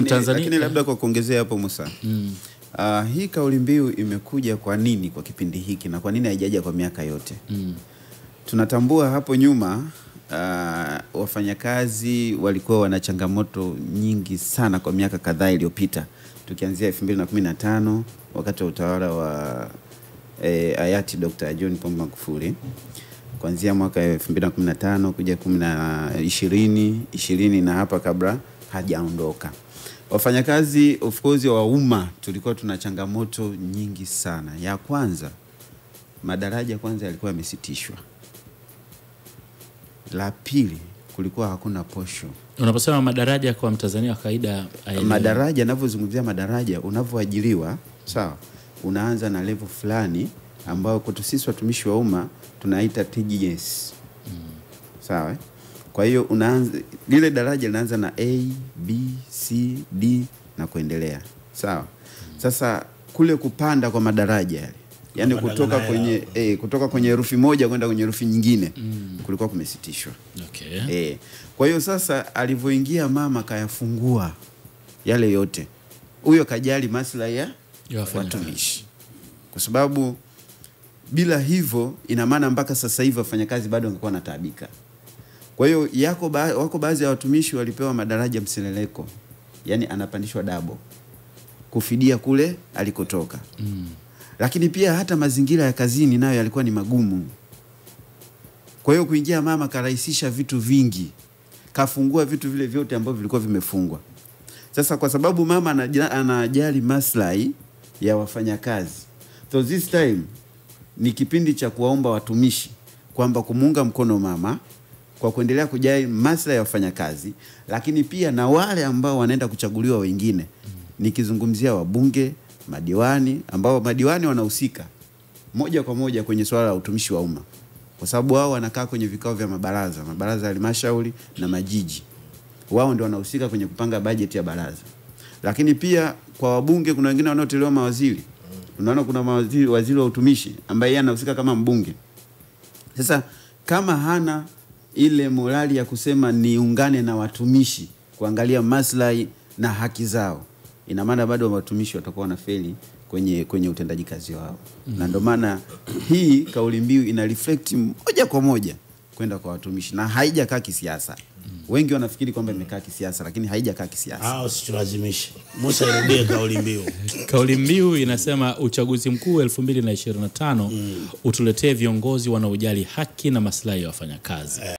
lakini labda kwa kuongezea hapo Musa. Hii kauli mbiu imekuja kwa nini kwa kipindi hiki na kwa nini haijaja kwa miaka yote? Tunatambua hapo nyuma wafanyakazi walikuwa wana changamoto nyingi sana kwa miaka kadhaa iliyopita. Tukianzia 2015 wakati wa utawala wa hayati Dr. John Pombe Magufuli. Kuanzia mwaka 2015 kuja 2020 na hapa kabla hajaondoka. Wafanyakazi of course wa umma tulikuwa tuna changamoto nyingi sana. Ya kwanza, madaraja kwanza yalikuwa yamesitishwa. La pili, kulikuwa hakuna posho. Unaposema madaraja kwa Mtanzania wa kawaida, madaraja, ninavyozungumzia madaraja, unavyoajiriwa, sawa, unaanza na level fulani ambao kwetu sisi watumishi wa umma tunaita TGS. Sawa? Kwa hiyo unaanza lile daraja linaanza na A, B, C, D na kuendelea. Sawa? Sasa kule kupanda kwa madaraja yale, yani kutoka kwenye herufi moja kwenda kwenye herufi nyingine, kulikuwa kumesitishwa. Okay. Kwa hiyo sasa alivyoingia mama kayafungua yale yote. Huyo kajali maslahi ya watumishi. Kwa sababu bila hivyo ina maana mpaka sasa hivi wafanyakazi bado wangekuwa wanataabika. Kwa hiyo wako baadhi ya watumishi walipewa madaraja mseleleko. Yani anapandishwa double kufidia kule alikotoka. Lakini pia hata mazingira ya kazini nayo yalikuwa ni magumu. Kwa hiyo kuingia mama karahisisha vitu vingi. Kafungua vitu vile vyote ambavyo vilikuwa vimefungwa. Sasa kwa sababu mama anajali maslahi ya wafanyakazi. So this time ni kipindi cha kuwaomba watumishi kwamba kumuunga mkono mama kwa kuendelea kujali maslahi ya wafanyakazi, lakini pia na wale ambao wanaenda kuchaguliwa wengine. Nikizungumzia wabunge, madiwani, ambao madiwani wanahusika moja kwa moja kwenye swala la utumishi wa umma. Kwa sababu wao wanakaa kwenye vikao vya mabaraza ya halmashauri na majiji. Wao ndio wanahusika kwenye kupanga bajeti ya baraza. Lakini pia kwa wabunge kuna wengine wanaoteuliwa mawaziri. Unaona kuna waziri wa utumishi ambaye yeye anahusika kama mbunge. Sasa kama hana ile morali ya kusema niungane na watumishi kuangalia maslahi na haki zao, ina maana bado watumishi watakuwa wanafeli kwenye utendaji kazi wao. Na ndio maana hii kauli mbiu ina reflect moja kwa moja kwenda kwa watumishi na haijakaa kisiasa. Wengi wanafikiri kwamba imekaa kisiasa, lakini haijakaa kisiasa. Usitulazimishe. Musa, irudie kauli mbiu. Kauli mbiu inasema uchaguzi mkuu 2025 utuletee viongozi wanaojali haki na maslahi ya wafanyakazi.